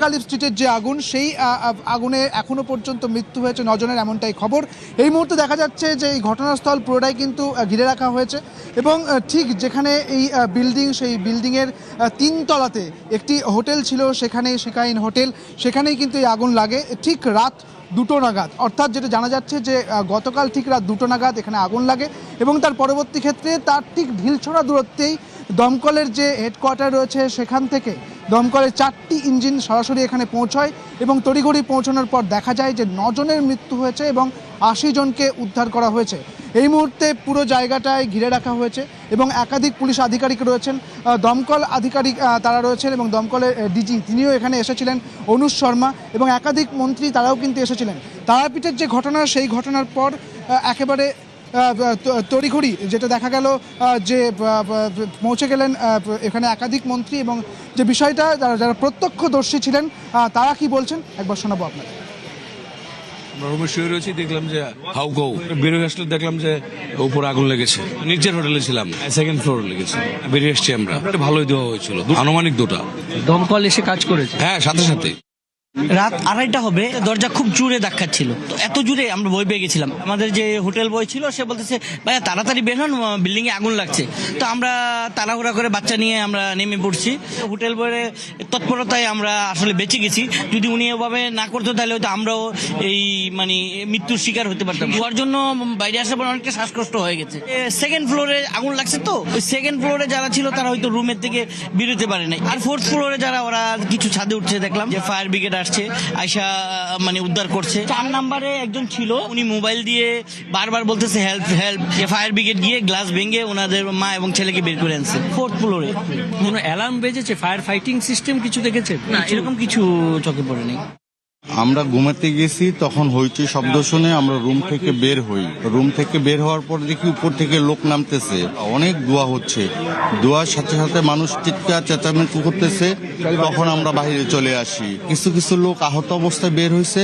কালী স্ট্রিটের যে আগুন, সেই আগুনে এখনো পর্যন্ত মৃত্যু হয়েছে 9 জনের, এমনটাই খবর। এই মুহূর্তে দেখা যাচ্ছে যে এই ঘটনাস্থল পুরোটাই কিন্তু ঘিরে রাখা হয়েছে এবং ঠিক যেখানে এই বিল্ডিং, সেই বিল্ডিংয়ের 3 তলাতে একটি হোটেল ছিল, সেখানে শিকাইন হোটেল, সেখানেই কিন্তু এই আগুন লাগে ঠিক রাত 2টো নাগাদ। অর্থাৎ যেটা জানা যাচ্ছে যে গতকাল ঠিক রাত 2টো নাগাদ এখানে আগুন লাগে এবং তার পরবর্তী ক্ষেত্রে তার ঠিক ঢিলছোড়া দূরত্বেই দমকলের যে হেডকোয়ার্টার রয়েছে সেখান থেকে দমকলের 4টি ইঞ্জিন সরাসরি এখানে পৌঁছয় এবং তড়িঘড়ি পৌঁছানোর পর দেখা যায় যে 9 জনের মৃত্যু হয়েছে এবং 80 জনকে উদ্ধার করা হয়েছে। এই মুহূর্তে পুরো জায়গাটায় ঘিরে রাখা হয়েছে এবং একাধিক পুলিশ আধিকারিক রয়েছেন, দমকল আধিকারিক তারা রয়েছেন এবং দমকলের ডিজি তিনিও এখানে এসেছিলেন, অনুজ শর্মা, এবং একাধিক মন্ত্রী তারাও কিন্তু এসেছিলেন। তারাপীঠের যে ঘটনা, সেই ঘটনার পর একেবারে তড়িঘড়ি যেটা দেখা গেল যে পৌঁছে গেলেন এখানে একাধিক মন্ত্রী এবং যে বিষয়টা যারা প্রত্যক্ষদর্শী ছিলেন তারা কি বলছেন একবার শোনাবো আপনাদের। রুমে শুয়ে রয়েছি, দেখলাম যে হাউকাউ বেরিয়ে আসলে দেখলাম যে উপরে আগুন লেগেছে। নিচের হোটেলে ছিলাম, 2nd ফ্লোরে লেগেছে। বেরিয়ে এসছি আমরা, ভালোই দেওয়া হয়েছিল, আনুমানিক 2টা। দমকল এসে কাজ করেছে? হ্যাঁ, সাথে সাথে। রাত 2:30 হবে, দরজা খুব জোরে ধাক্কাচ্ছিল, তো এত জোরে আমরা ভয় পেয়ে গেছিলাম। আমাদের যে হোটেল বয় ছিল সে বলতেছে ভাইয়া তাড়াতাড়ি বের হন, বিল্ডিং এ আগুন লাগছে। তো আমরা তাড়াহুড়া করে বাচ্চা নিয়ে আমরা নেমে পড়ছি। হোটেল বয়ের তৎপরতায় আমরা আসলে বেঁচে গেছি। যদি উনি এভাবে না করতো তাহলে হয়তো আমরাও এই মানে মৃত্যুর শিকার হতে পারতাম। হওয়ার জন্য বাইরে আসার পর অনেকটা শ্বাসকষ্ট হয়ে গেছে। 2nd ফ্লোরে আগুন লাগছে, তো ওই 2nd ফ্লোরে যারা ছিল তারা হয়তো রুমের থেকে বেরোতে পারে নাই। আর 4th ফ্লোরে যারা, ওরা কিছু ছাদে উঠছে, দেখলাম যে ফায়ার ব্রিগেড আসছে, আয়শা মানে উদ্ধার করছে। 4 নম্বরে একজন ছিল, উনি মোবাইল দিয়ে বারবার বলতেছে হেল্প হেল্প। ফায়ার ব্রিগেড গিয়ে গ্লাস ভেঙে ওনাদের মা এবং ছেলেকে বের করে আনছে। 4th ফ্লোরে কোনো অ্যালার্ম বেজেছে? ফায়ার ফাইটিং সিস্টেম কিছু দেখেছে? না, এরকম কিছু চোখে পড়েনি। আমরা ঘুমাতে গেছি, তখন হইচই শব্দ শুনে আমরা রুম থেকে বের হই। রুম থেকে বের হওয়ার পর দেখি উপর থেকে লোক নামতেছে, অনেক ধোঁয়া হচ্ছে। ধোঁয়ার সাথে সাথে মানুষ চিৎকার চেঁচামেচি করতেছে, তখন আমরা বাইরে চলে আসি। কিছু কিছু লোক আহত অবস্থায় বের হয়েছে।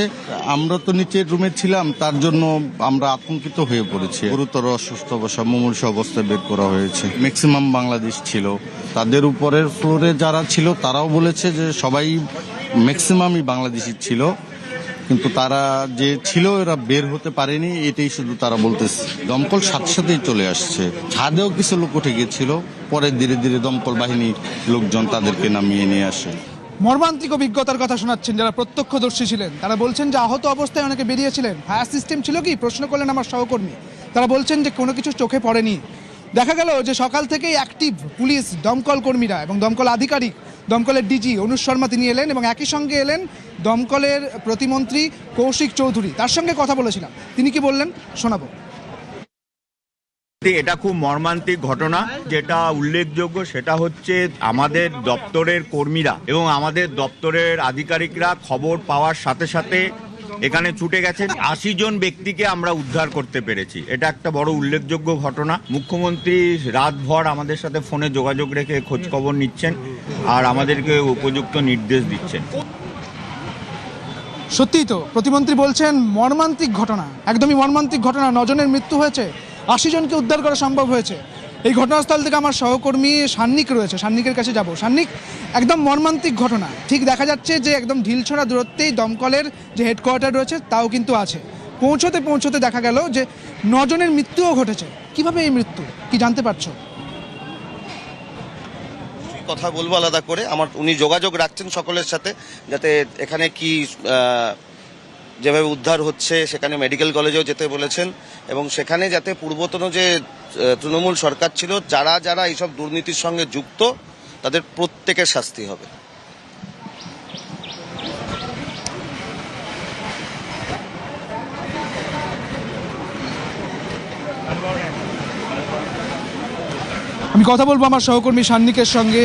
আমরা তো নিচের রুমে ছিলাম, তার জন্য আমরা আতঙ্কিত হয়ে পড়েছি। গুরুতর অসুস্থ অবস্থা, মুমূর্ষু অবস্থায় বের করা হয়েছে। ম্যাক্সিমাম বাংলাদেশ ছিল। তাদের উপরের ফ্লোরে যারা ছিল তারাও বলেছে যে সবাই ম্যাক্সিমামই বাংলাদেশি ছিল, কিন্তু তারা যে ছিল এরা বের হতে পারেনি, এটাই শুধু তারা বলতেছে। দমকল সাথে সাথেই চলে আসছে। ছাদেও কিছু লোক উঠে গিয়েছিল, পরে ধীরে ধীরে দমকল বাহিনী লোকজন তাদেরকে নামিয়ে নিয়ে আসে। মর্মান্তিক অভিজ্ঞতার কথা শোনাচ্ছেন যারা প্রত্যক্ষদর্শী ছিলেন। তারা বলছেন যে আহত অবস্থায় অনেকে বেরিয়েছিলেন। ফায়ার সিস্টেম ছিল কি, প্রশ্ন করলেন আমার সহকর্মী। তারা বলছেন যে কোনো কিছু চোখে পড়েনি। দেখা গেল যে সকাল থেকেই অ্যাক্টিভ পুলিশ, দমকল কর্মীরা এবং দমকল আধিকারিক, দমকলের ডিজি অনুজ শর্মা তিনি এলেন এবং একই সঙ্গে এলেন দমকলের প্রতিমন্ত্রী কৌশিক চৌধুরী। তার সঙ্গে কথা বলেছিলাম, তিনি কি বললেন শোনাবো। এটা খুব মর্মান্তিক ঘটনা। যেটা উল্লেখযোগ্য সেটা হচ্ছে আমাদের দপ্তরের কর্মীরা এবং আমাদের দপ্তরের আধিকারিকরা খবর পাওয়ার সাথে সাথে এখানে ছুটে গেছেন। 80 জন ব্যক্তিকে আমরা উদ্ধার করতে পেরেছি। এটা একটা বড় উল্লেখযোগ্য ঘটনা। মুখ্যমন্ত্রী রাতভর আমাদের সাথে ফোনে যোগাযোগ রেখে খোঁজ খবর নিচ্ছেন আর আমাদেরকে উপযুক্ত নির্দেশ দিচ্ছেন। সত্যিই তো প্রতিমন্ত্রী বলছেন মর্মান্তিক ঘটনা, একদমই মর্মান্তিক ঘটনা। 9 জনের মৃত্যু হয়েছে, 80 জনকে উদ্ধার করা সম্ভব হয়েছে। এই ঘটনাস্থল থেকে আমার সহকর্মী সান্নিক রয়েছে, সান্নিকের কাছে যাব। সান্নিক, একদম মর্মান্তিক ঘটনা। ঠিক দেখা যাচ্ছে যে একদম ঢিলছোড়া দূরত্বেই দমকলের যে হেডকোয়ার্টার রয়েছে তাও কিন্তু আছে। পৌঁছতে পৌঁছতে দেখা গেল যে 9 জনের মৃত্যুও ঘটেছে। কিভাবে এই মৃত্যু, কি জানতে পারছো? কথা বলবো আলাদা করে। উনি যোগাযোগ রাখছেন সকলের সাথে, যাতে এখানে কি যেভাবে উদ্ধার হচ্ছে সেখানে মেডিকেল কলেজেও যেতে বলেছেন এবং সেখানে যাতে পূর্বতন যে তৃণমূল সরকার ছিল যারা যারা এইসব দুর্নীতির সঙ্গে যুক্ত তাদের প্রত্যেকের শাস্তি হবে। আমি কথা বলবো আমার সহকর্মী সান্নিকের সঙ্গে।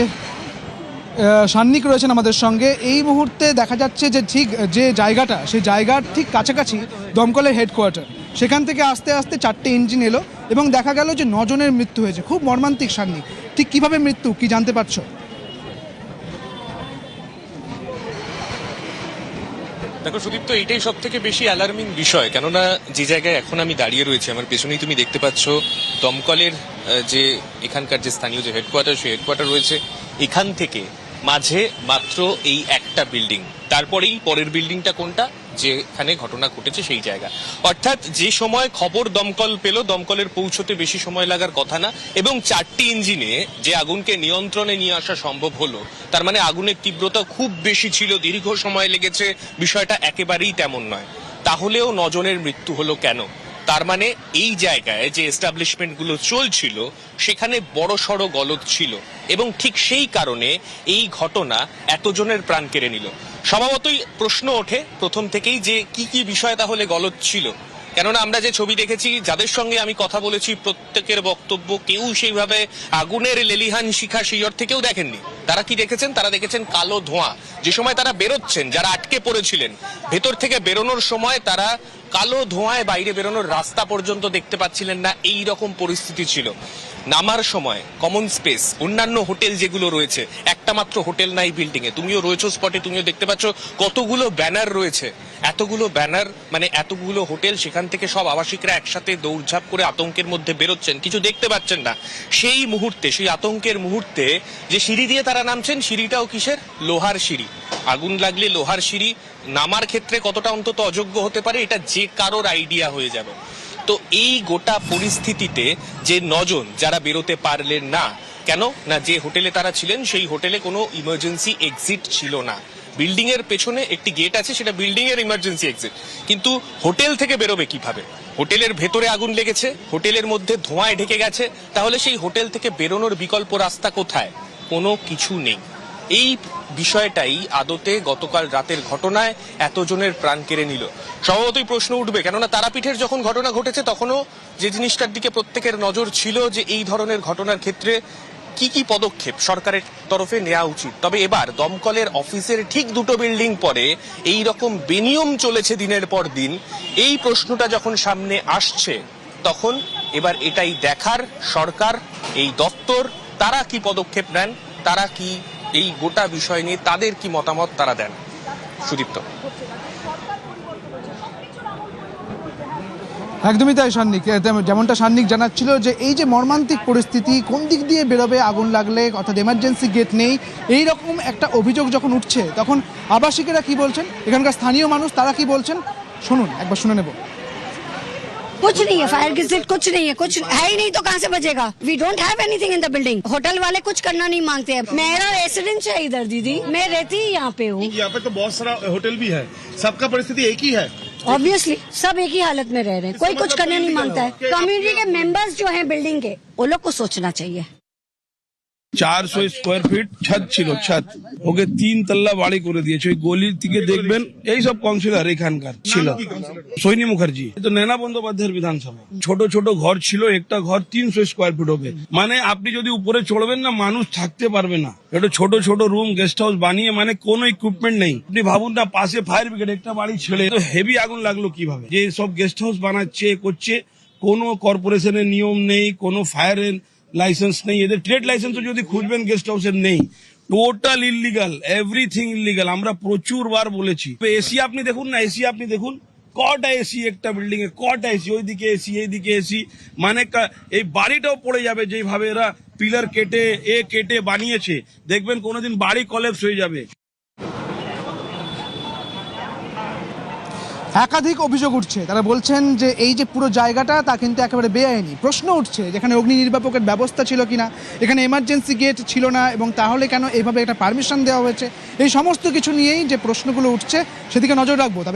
সান্নিক রয়েছেন আমাদের সঙ্গে। এই মুহূর্তে দেখা যাচ্ছে যে ঠিক যে জায়গাটা, সেই জায়গার ঠিক কাছাকাছি দমকলের হেডকোয়ার্টার। সেখান থেকে আস্তে আস্তে 4টে ইঞ্জিন এলো এবং দেখা গেল যে 9 জনের মৃত্যু হয়েছে। খুব মর্মান্তিক। সান্নিক, ঠিক কিভাবে মৃত্যু, কি জানতে পারছো? দেখো সুদীপ্ত, এইটাই সব থেকে বেশি অ্যালার্মিং বিষয়। কেননা যে জায়গায় এখন আমি দাঁড়িয়ে রয়েছি, আমার পেছনেই তুমি দেখতে পাচ্ছ দমকলের যে এখানকার যে স্থানীয় যে হেডকোয়ার্টার, সেই হেডকোয়ার্টার রয়েছে। এখান থেকে মাঝে মাত্র এই একটা বিল্ডিং, তারপরেই পরের বিল্ডিংটা কোনটা, যেখানে ঘটনা ঘটেছে সেই জায়গা। অর্থাৎ যে সময় খবর দমকল পেল, দমকলের পৌঁছতে বেশি সময় লাগার কথা না, এবং 4টি ইঞ্জিনে যে আগুনকে নিয়ন্ত্রণে নিয়ে আসা সম্ভব হলো, তার মানে আগুনের তীব্রতা খুব বেশি ছিল, দীর্ঘ সময় লেগেছে, বিষয়টা একেবারেই তেমন নয়। তাহলেও 9 জনের মৃত্যু হলো কেন? তার মানে এই জায়গায় যে এস্টাবলিশমেন্টগুলো চলছিল সেখানে বড়সড় গলদ ছিল, এবং ঠিক সেই কারণে এই ঘটনা এতজনের প্রাণ কেড়ে নিল। স্বভাবতই প্রশ্ন ওঠে প্রথম থেকেই যে কি কি বিষয় তাহলে গলদ ছিল। কেননা আমরা যে ছবি দেখেছি, যাদের সঙ্গে আমি কথা বলেছি, প্রত্যেকের বক্তব্য কেউ সেইভাবে আগুনের লেলিহান শিখা সেই অর্থে কেউ দেখেননি। তারা কি দেখেছেন? তারা দেখেছেন কালো ধোঁয়া। যে সময় তারা বেরোচ্ছেন, যারা আটকে পড়েছিলেন, ভেতর থেকে বেরোনোর সময় তারা কালো ধোঁয়ায় বাইরে বেরোনোর রাস্তা পর্যন্ত দেখতে পাচ্ছিলেন না, এই রকম পরিস্থিতি ছিল। নামার সময় কমন স্পেস, অন্যান্য হোটেল যেগুলো রয়েছে, একটা মাত্র হোটেল নাই বিল্ডিং এ, তুমিও রয়েছো স্পটে, তুমিও দেখতে পাচ্ছ কতগুলো ব্যানার রয়েছে, এতগুলো ব্যানার, মানে এতগুলো হোটেল, সেখান থেকে সব আবাসিকরা একসাথে দৌড়ঝাঁপ করে আতঙ্কের মধ্যে বেরোচ্ছেন, কিছু দেখতে পাচ্ছেন না। সেই মুহূর্তে, সেই আতঙ্কের মুহূর্তে যে সিঁড়ি দিয়ে তারা নামছেন, সিঁড়িটাও কিসের? লোহার সিঁড়ি। আগুন লাগলে লোহার সিঁড়ি নামার ক্ষেত্রে কতটা অন্তত অযোগ্য হতে পারে, এটা যে কারোর আইডিয়া হয়ে যাবে। তো এই গোটা পরিস্থিতিতে যে 9 জন যারা বেরোতে পারলেন না, কেন না যে হোটেলে তারা ছিলেন সেই হোটেলে কোনো ইমার্জেন্সি এক্সিট ছিল না। বিল্ডিং এর পেছনে একটি গেট আছে, সেটা বিল্ডিং এর ইমার্জেন্সি এক্সিট, কিন্তু হোটেল থেকে বেরোবে কিভাবে? হোটেলের ভেতরে আগুন লেগেছে, হোটেলের মধ্যে ধোঁয়ায় ঢেকে গেছে, তাহলে সেই হোটেল থেকে বেরোনোর বিকল্প রাস্তা কোথায়? কোনো কিছু নেই। এই বিষয়টাই আদতে গতকাল রাতের ঘটনায় এতজনের প্রাণ কেড়ে নিল। স্বভাবতই প্রশ্ন উঠবে, কেননা তারাপীঠের যখন ঘটনা ঘটেছে তখনও যে জিনিসটার দিকে প্রত্যেকের নজর ছিল যে এই ধরনের ঘটনার ক্ষেত্রে কি কি পদক্ষেপ সরকারের তরফে নেওয়া উচিত। তবে এবার দমকলের অফিসের ঠিক 2টো বিল্ডিং পরে এই রকম বেনিয়ম চলেছে দিনের পর দিন, এই প্রশ্নটা যখন সামনে আসছে, তখন এবার এটাই দেখার সরকার, এই দপ্তর, তারা কি পদক্ষেপ নেন, তারা কি এই গোটা বিষয় নিয়ে তাদের কি মতামত তারা দেন। সুদীপ্ত। একদমই তাই সান্নিক, যেমনটা সান্নিক জানাচ্ছিল যে এই যে মর্মান্তিক পরিস্থিতি, কোন দিক দিয়ে বেরোবে আগুন লাগলে, অর্থাৎ এমার্জেন্সি গেট নেই, এই রকম একটা অভিযোগ যখন উঠছে, তখন আবাসিকেরা কি বলছেন, এখানকার স্থানীয় মানুষ তারা কি বলছেন, শুনুন, একবার শুনে নেব। कुछ नहीं है, फायर एग्जिट कुछ नहीं है, कुछ है ही नहीं तो कहाँ से बचेगा? We don't have anything in the building. Hotel वाले कुछ करना नहीं मांगते हैं। मेरा रेसिडेंस है इधर दीदी, मैं रहती ही यहाँ पे हूँ। यहाँ पे तो बहुत सारा होटल भी है, सबका परिस्थिति एक ही है। ऑब्वियसली सब एक ही हालत में रह रहे हैं, कोई कुछ करना नहीं मांगता है। कम्युनिटी के मेंबर्स जो हैं बिल्डिंग के, वो लोग को सोचना चाहिए। 400 স্কোয়ার ফিট ছাদ ছিল, ছাদ ওকে 3 তল্লা বাড়ি করে দিয়েছে। ওই গলির দিকে দেখবেন এই সব কাউন্সিলর এখানকার ছিল, সৈনী মুখার্জি, তো নैना বন্দ্যোপাধ্যায়ের বিধানসভা। ছোট ছোট ঘর ছিল, একটা ঘর 300 স্কোয়ার ফিট হবে, মানে আপনি যদি উপরে চড়বেন না, মানুষ থাকতে পারবে না। একটা ছোট ছোট রুম গেস্ট হাউস বানিয়ে, মানে কোনো ইকুইপমেন্ট নেই। আপনি ভাবুন না, পাশে ফায়ার ব্রিগেড, একটা বাড়ি ছেড়ে তো হেভি আগুন লাগলো কিভাবে? যে সব গেস্ট হাউস বানাচ্ছে করছে, কোনো কর্পোরেশনের নিয়ম নেই, কোনো ফায়ারের লাইসেন্স নেই, এদের ট্রেড লাইসেন্সও যদি খুঁজবেন গেস্ট হাউসের নেই, টোটাল ইলিগাল, এভরিথিং ইলিগাল। আমরা প্রচুর বার বলেছি। এসি আপনি দেখুন না, এসি আপনি দেখুন, কটা এসি একটা বিল্ডিং এ, কটা এসি, ওইদিকে এসি এইদিকে এসি, মানে এই বাড়িটাও পড়ে যাবে যেভাবে এরা পিলার কেটে বানিয়েছে। দেখবেন কোনোদিন বাড়ি কলেপস হয়ে যাবে। একাধিক অভিযোগ উঠছে, তারা বলছেন যে এই যে পুরো জায়গাটা তা কিন্তু একেবারে বেআইনি। প্রশ্ন উঠছে যেখানে অগ্নি নির্বাপকের ব্যবস্থা ছিল কিনা, এখানে এমার্জেন্সি গেট ছিল না, এবং তাহলে কেন এইভাবে একটা পারমিশন দেওয়া হয়েছে, এই সমস্ত কিছু নিয়েই যে প্রশ্নগুলো উঠছে সেদিকে নজর রাখবো। তবে